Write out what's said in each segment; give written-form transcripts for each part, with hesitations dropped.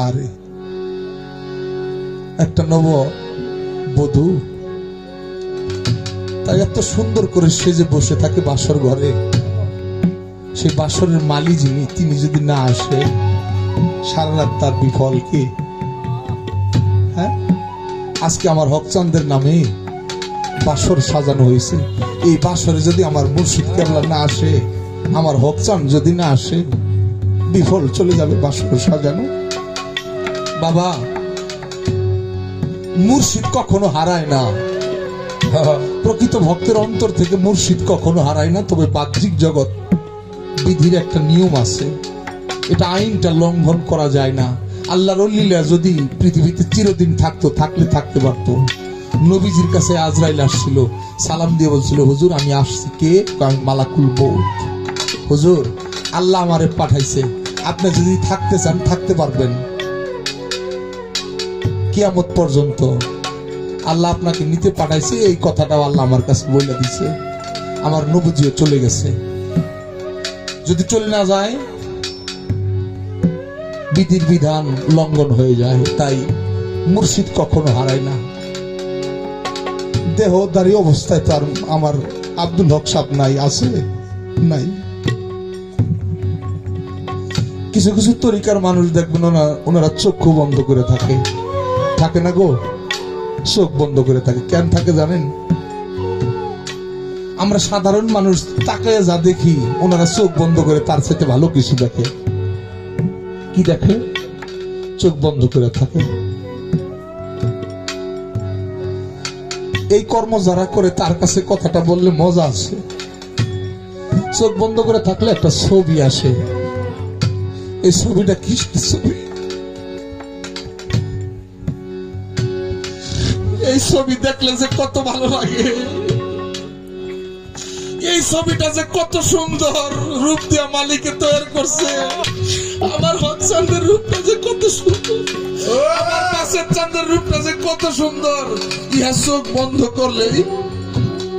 আরে একটা নব বধূ তাই এত সুন্দর করে সেজে বসে থাকে বাসর ঘরে, সেই বাসরের মালি যিনি তিনি যদি না আসে সারা রাত তার বিফল কি? হ্যাঁ, আজকে আমার হকচাঁদের নামে বাসর সাজানো হয়েছে, এই বাসরে যদি আমার মুর্শিদ কেবলা না আসে, আমার হকচাঁদ যদি না আসে, বিফল চলে যাবে বাসর সাজানো। বাবা, মুর্শিদ কখনো হারায় না, প্রকৃত ভক্তের অন্তর থেকে মুর্শিদ কখনো হারায় না। তবে বাহ্যিক জগৎ বিধির একটা নিয়ম আছে, এটা আইনটা লঙ্ঘন করা যায় না। আল্লাহর লীলা যদি পৃথিবীতে চিরদিন থাকতো, থাকলে থাকতে পারত। নবীজির কাছে আজরাইল আসছিল, সালাম দিয়ে বলছিল, হুজুর আমি আসছি। কে? মালাকুল মউত। হুজুর আল্লাহ আমারে পাঠাইছে, আপনি যদি থাকতে চান থাকতে পারবেন কিয়ামত পর্যন্ত। আল্লাহ আপনাকে নিতে পাঠাইছে, এই কথাটাও আল্লাহ আমার কাছে বলে দিছে। আমার নবীজিও চলে গেছে, যদি চলে না যায় বিধির বিধান লঙ্ঘন হয়ে যায়। তাই মুর্শিদ কখনো হারায় না। দেহদারি অবস্থায় তো আর আমার আব্দুল হক সাহেব নাই, আছে নাই। কিছু কিছু তরিকার মানুষ দেখবেন ওনারা চক্ষু বন্ধ করে থাকে, থাকে না গো, চোখ বন্ধ করে থাকে। কেন থাকে জানেন? আমরা সাধারণ মানুষ তাকায় যা দেখি, ওনারা চোখ বন্ধ করে তার সাথে ভালো কিছু দেখে। কি দেখে? চোখ বন্ধ করে থাকে। এই কর্ম যারা করে তার কাছে কথাটা বললে মজা আছে। চোখ বন্ধ করে থাকলে একটা ছবি আসে, এই ছবিটা কি ছবি? এই ছবি দেখলে যে কত ভালো লাগে, এই ছবিটা যে কত সুন্দর রূপ দিয়া মালিকে তৈরি করছে। আমার হকচাঁদের রূপটা যে কত সুন্দর, আমার পাশের চাঁদের রূপটা যে কত সুন্দর, ইহা চোখ বন্ধ করলেই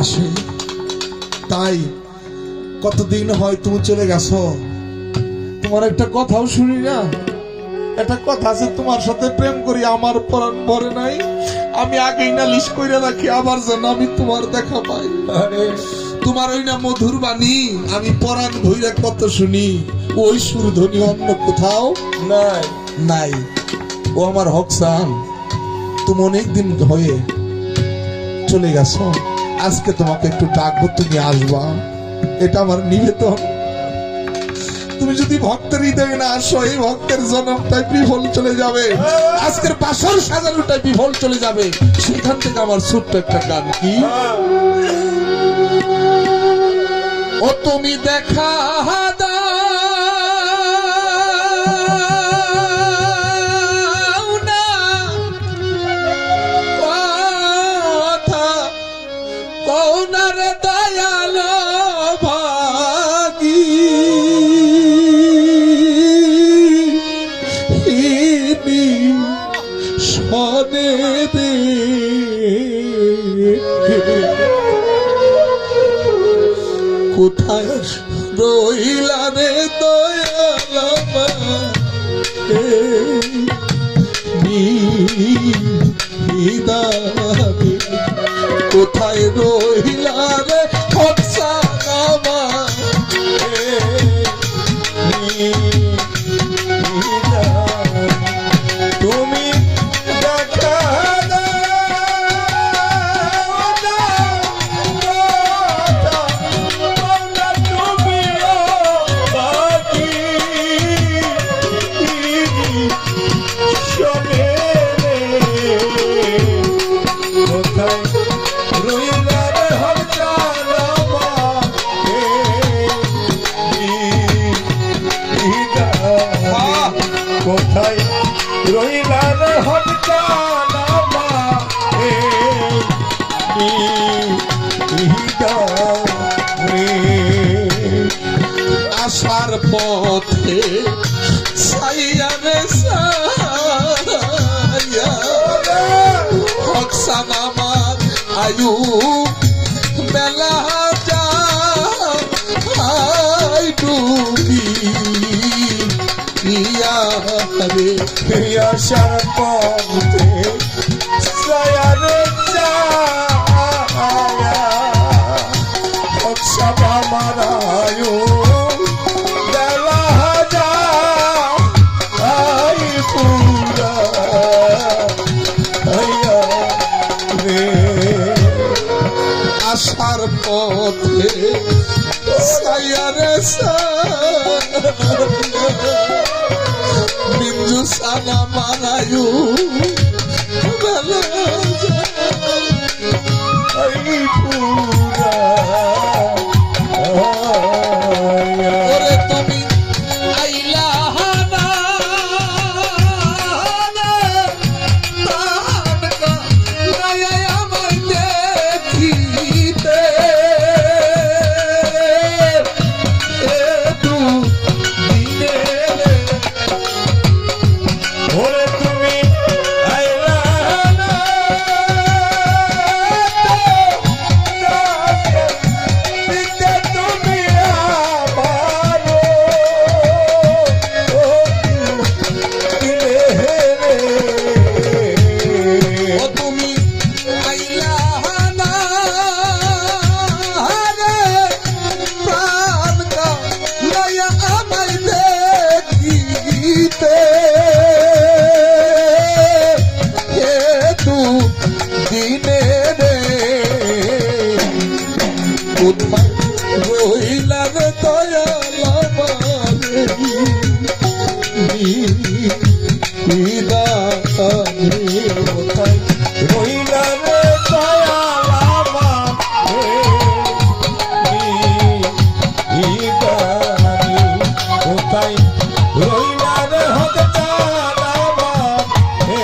আসে। তাই কতদিন হয় তুমি চলে গেছো, তোমার একটা কথাও শুনি না। একটা কথা আছে, তোমার সাথে প্রেম করি আমার পরাণ ভরে নাই, আমি আগেই না লিস্ট করে রাখি আবার যেন আমি তোমার দেখা পাই। আরে তোমার ওই না মধুর বাণী আমি পরাণ ভইরা কত শুনি, ওই সুরধ্বনি অন্য কোথাও নাই নাই। ও আমার হকচাঁদ, তুমি অনেকদিন হয়ে চলে গেছো, আজকে তোমাকে একটু ডাকবো, তুমি আসবা, এটা আমার নিবেদন। তুমি যদি ভক্তের হৃদয়ে না আসো, এই ভক্তের জন্মটাই বিফল চলে যাবে, আজকের বাসর সাজানোটাই বিফল চলে যাবে। সেখান থেকে আমার ছোট্ট একটা গান, কি ও তুমি দেখা দাও না কথা কৌনার দয়াল ভাগী সনে দে কোথায় রইলা রে দয়াল কোথায় রইলা রে হকচাঁদ আমার, তুমি দেখা কোথায় রইলা রে হকচাঁদ আমার, আসার পথে ছাইয়া রে ছাইয়া হকচাঁদ আমার আয়ু বেলা যায় ডুবি ইয়া রে আসার পথে ছায়ারে ছায়া সব আমার আয়ু বেলা হাজার পুরা রে আসার পথে সায়ারে বিন্দু সানা মানায়ু বেলা পুরা ওরে তুমি আইলা না আমায় দেখিতে ওরে তুমি আইলা না দিতে তুমি আমারো দিলে রে ও তুমি আইলা না রে প্রাণ কা নয়া আমায় দেখিতে তু দিনে রে কোথায় রইলা রে দয়াল আমারে কোথায় রইলা রে দয়াল আমারে কোথায় রইলা রে হকদার আমারে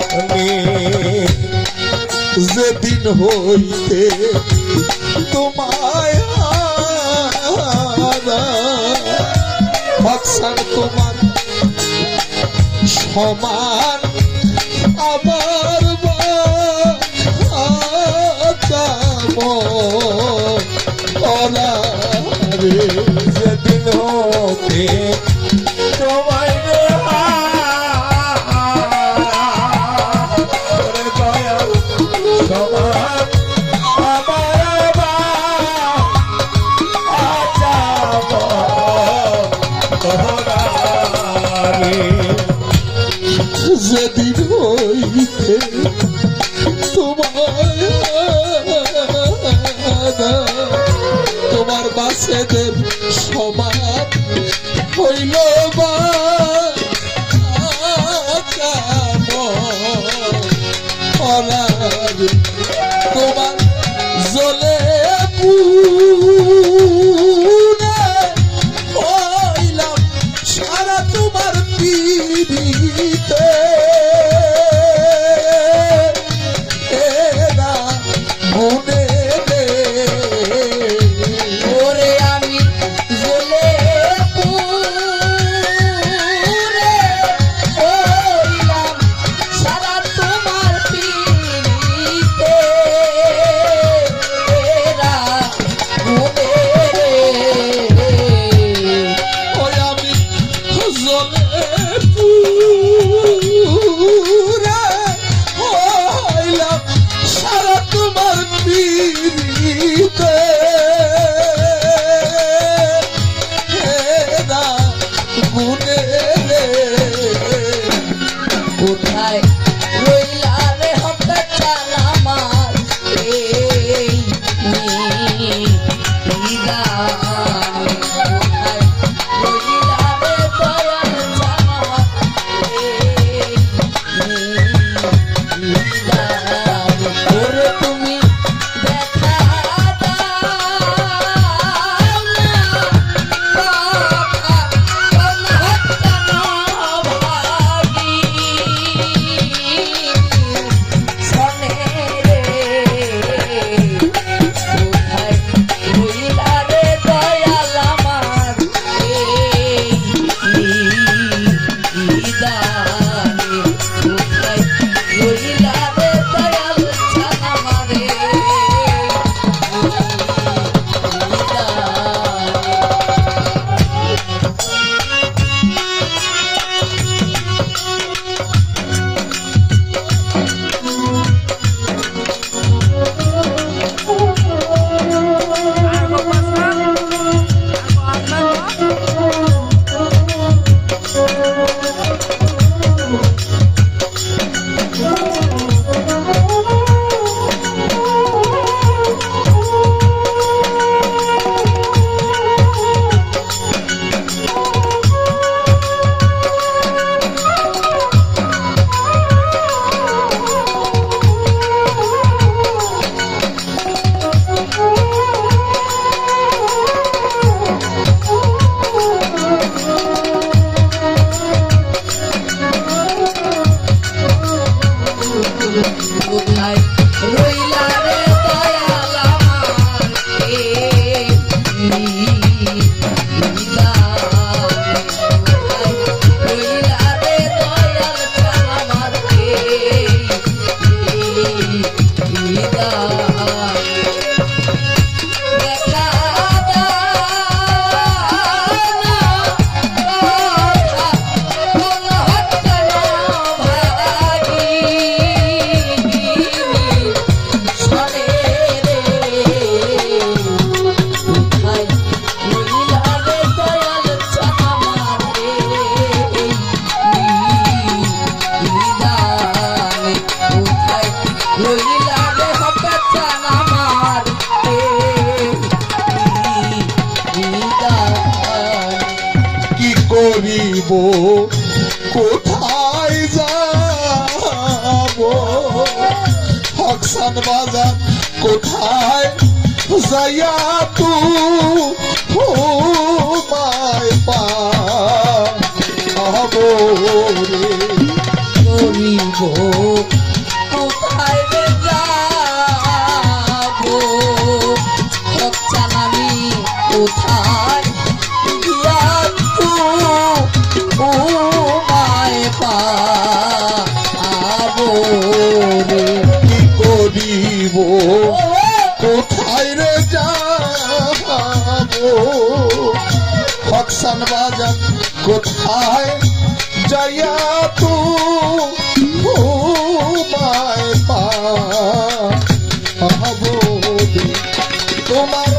তুমি যেদিন হইতে তোমায় বাদশার তোমার সমান আবার ওরা রে যেদিন হতে তোমায় রে দয়াল সমান আমার যাব রে যেদিন হইতে তোমার বাসেদের সমান হইল বা তোমার জলে হইলাম সারা তোমার পিড়িতে কোথায় রইলা রে দয়াল আমার রইলা রে দয়াল আমার কি করিব কোথায় যাব হকসান বাজার কোথায় যাইয়া তু মায় পাবো রে করিব কোথায় রে যাবো হচ্ছান আমি কোথায় গিয়া তোমায় পাবো রে কি করিব কোথায় রে যাব হকসান বাজার কোথায় যাইয়া তু মায় পাবো রে তোমার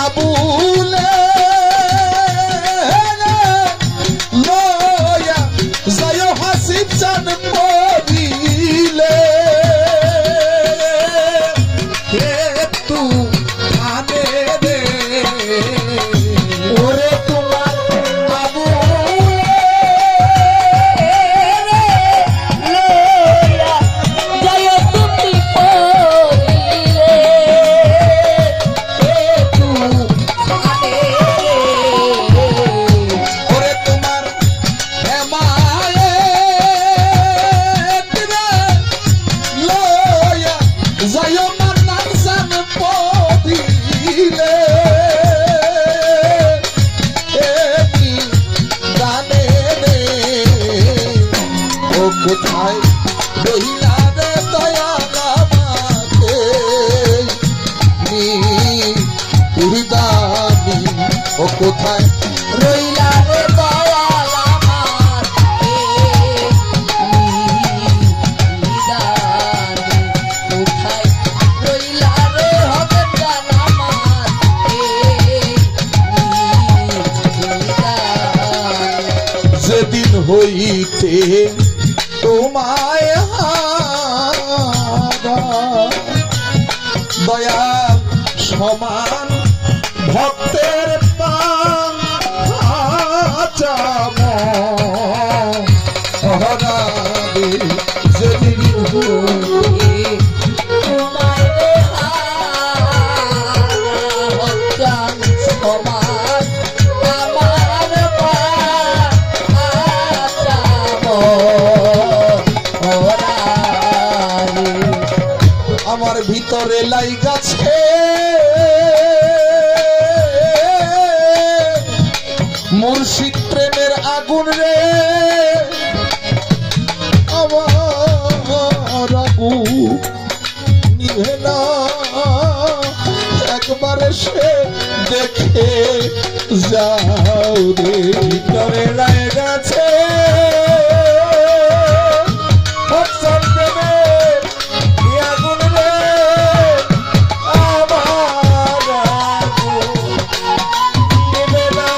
আবুলে লয়া যায় হাসিব চান পদিলে একটু আনে রে ওরে তোমার ওরে তোমার হেমায়ে লয়া যায় মান্নান সান পদিলে একি জানে রে ও কোথায় রহিলা রে দয়াল আমাকে হৃদানি ও কোথায় রইলা রে দয়াল আমার কোথায় রইলা রে হবে জান আমার যেদিন হইতে তোমায় হারা দয়া সমান ভক্তের পাহারাবে যেদিন তোমায় রে হচ্ছান সমাজ আমার আমার ভিতরে লাইগাছে মুর্শিদ প্রেমের আগুন রে আমার আগুন নিভে না একবারে সে দেখে যাও রে ভিতরে লাইগাছে হকসান প্রেমের আগুন রে আমার আগুন নিভে না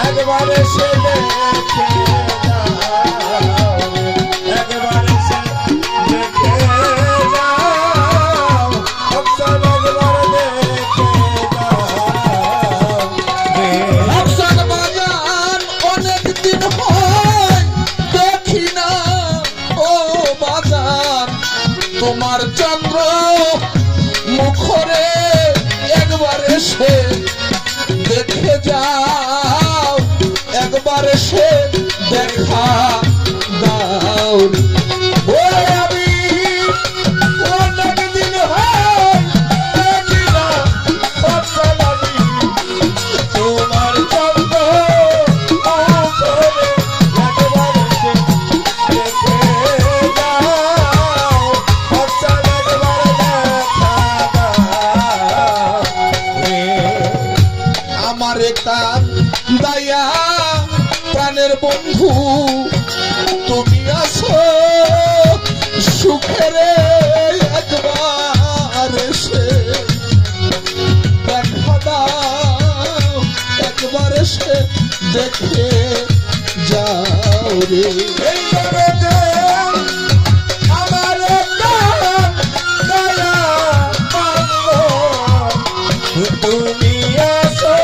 একবারে সে দেখে যাও একবারে সে দেখে যাও হকসান একবার দেখে যাও হকসান বাজান অনেক দিন হয় দেখি না ও বাজান তোমার চন্দ্র মুখরে একবার এসে দেখে যাও একবার এসে দেখা দাও ওরে বন্ধু তুমি আসো সুখের একবার এসে দেখা দাও, একবার এসে দেখে যাও রে। এই জগতে আমার প্রাণ দয়া পাবো, তুমি আসো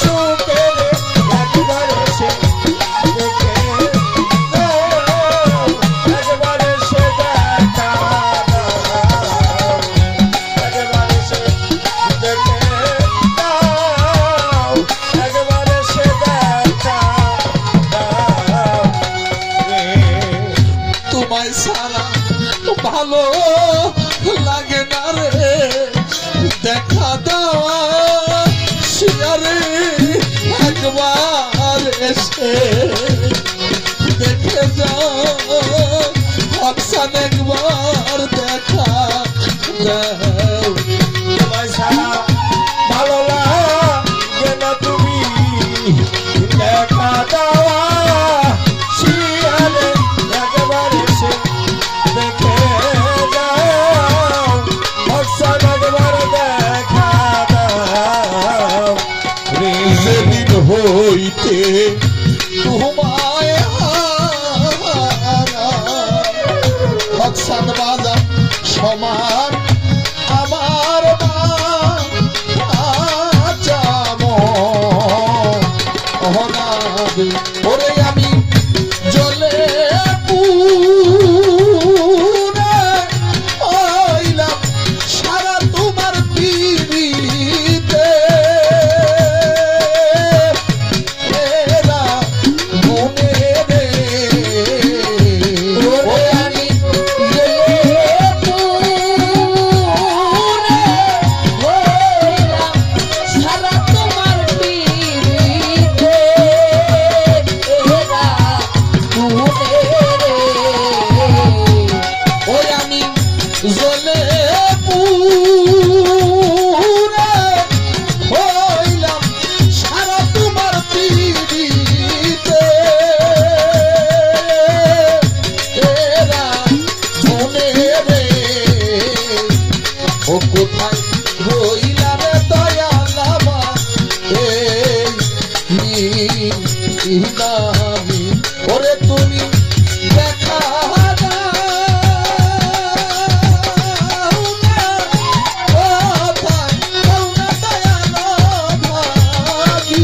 সুখের একবার এসে দেখে যাও, একবার এসে দেখা দাও, একবার এসে দেখে যাও, একবার এসে দেখা দাও রে। তোমায় ছাড়া ভালো লাগে না রে, দেখা দাও শিয়ারে একবার এসে দেখে যাও, অপশন একবার দেখা দাও। তোমায় ছাড়া ভালো লাগে না, তুমি দেখা দাওয়া শিয়ালে একবার এসে দেখে যাও, অক্সর একবার দেখা দাও রে। যেদিন হইতে তোমায় অপশন বাজা সমান আমার ওরে আমি জ্বলে পুড়ে হইলাম সারা তোমার পিড়িতে, এরা মনে রে ওরে আমি জ্বলে পুড়ে হইলাম সারা তোমার পিড়িতে, এরা মনে রে। ওই আমি জ্বলে পুড়ে হইলাম সারা তোমার পিড়িতে, এরা মনে রে। ও কোথায় রইলা রে দয়াল আমার এই নামি, ওরে তুমি দেখা দাও না, কোথায় দাও না দয়াল ভাগি।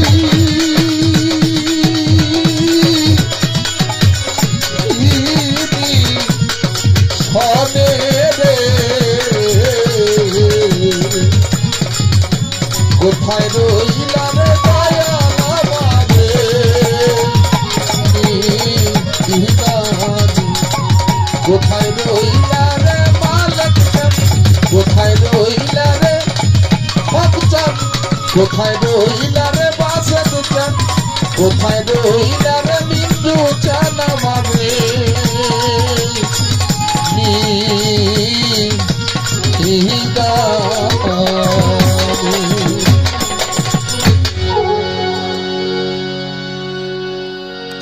সনে রে কোথায় রইলা রে দয়াল আমারে, কোথায় রইলা রে মালিক, কোথায় রইলা রে বাপচান, কোথায় রইলা রে বাসেদ চান, কোথায় রইলা রে মিন্টু চান আমারে।